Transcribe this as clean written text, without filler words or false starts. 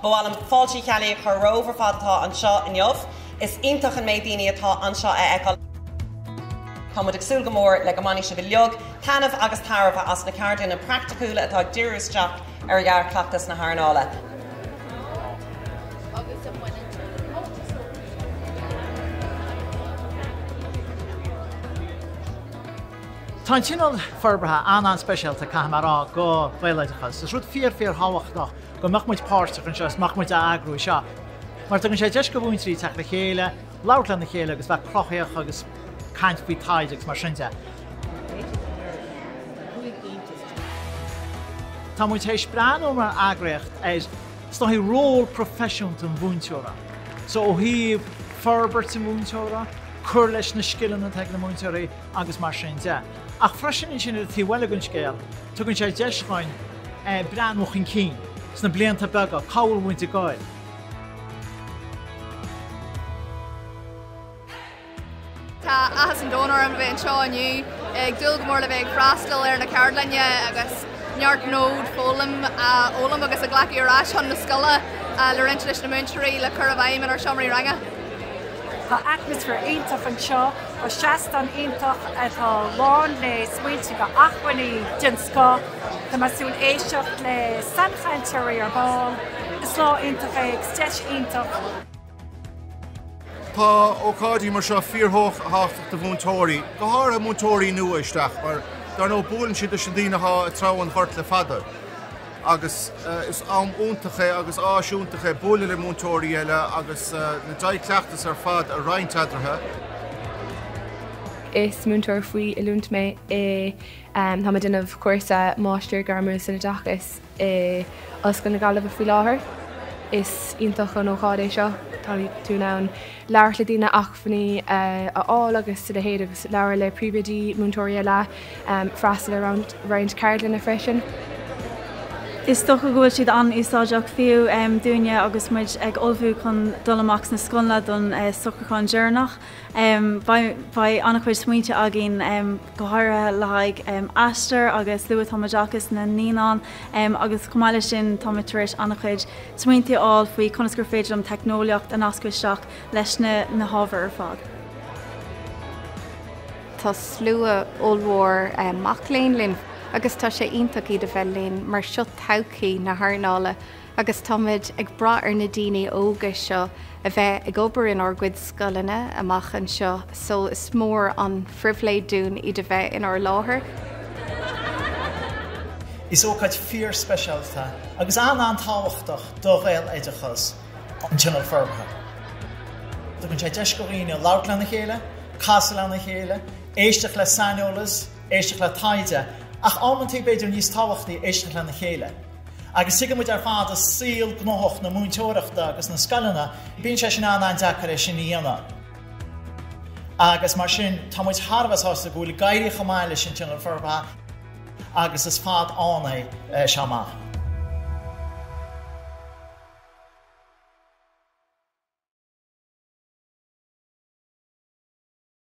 bhfuil fáiltí chealaí chu rómhar fad atá anseo inniuh, is iontach an méid daoine atá anseo eáil. Tá muid agsúil go mór le go manaí se go leog, tainmh agus tairmh as na ceardaine practicúla atá dúrúisteach ar ghearrchleachtas na hairnála. Tá tinál forbartha an speisialta camará go bhhéileidechas. Is rud fíor háhachtach go machmuid páirteach an seo, machmuid agrú seo. Mar tugann sé deis go bhúintrí teach na chéile, labhar na chéile agus bheith crochaíoch agus caint faoi taideach mar sinnte. Tá muid éis brean ó mar agraíocht is stoí ról profisiúnt an bhúnteóra. So ó híomh forbairt an bhúnteóra, chur leis na skillan ag na múnteoirí agus mar sinnte. Ach freisin sin a tíhile gon scéal, tugann sé deisáin brean mo chin cín, sna blianta bega, cáil muinte gáil. Tá ahas an dónar an bheith seo aniu, ag dul go mór le bheith freastal ar na ceardlainne agus neart nód fólam ólam agus a ghlaci arás chun na scoile le rint leis na múnteirí le chur a bhaim ar seomraí ranga. Tá atmosfér iontach an seo ó seaastan iontach atá láin le smaointe go achhainní den sco, Tá masún éisteach le sanchainteoirí ar báil, is lá iontach ag steis iontach. Tá ócáidí mar seo fíorthóch háach do bhúntóirí, go háir a múntóirí nua isteach mar dar nó búlann siad sin daoinetha a trán hort le fada. Agus is am úntacha agus áisiúntacha búla le múntóirí eile agus na daidhcleachtas ar fad a reinteadrathe. Is múntóir faoi ilúnt mé tá duineh cuasa máisteir garmú san dachas os go na galamh faoi láthair. Is iontach an ócáid é seo, tá tú ná leabhar le dtíine achfaní aáil agus de héad agus leabhar le príomhdí múntóirí eile freastal round cairlann na freisin. Is stocha go bhfuil siad an úsáideach fiú dúine agus muid ag olbhú chun dul amach na scola don sochachán dearnach. Ba annach chuid smuointe agin go háire le aistear agus luúa táideachas na níán agus cumáile sin táitéis annach chuid smuointeáil faoi chunasgur féidir an technoliacht an ascuisteach leis na hábhar ar fad. Tá slua ómhór macléin linn agus tá sé iontach iad a bheith linn mar seo todhchaí na hairnála agus táid ag bra ar na daoine óga seo a bheith ag obair in orgcuid scolanna amach an seo, so is mór an fribhléid dún iad a bheith in ar láthair. Is ócáid fíor speisialta agus an táhachtach do bhfuil éidechas an tinál forbartha. Tugann sé deis go riine labhar na chéile, casal na chéile, éisteach le saneolalas, éisteach le taide, ach ámantí beidir níos táhachtaí éisteach le na chéile. Agus siga muid ar fád a síl gnóch na múnteoireachta agus na scalanna, bíonn sé sin an deachar é sin íana. Agus mar sin tá muid tharbhas hásta gúil gaiirí chamáile sin tinál forbartha agus is fád ánna seamach.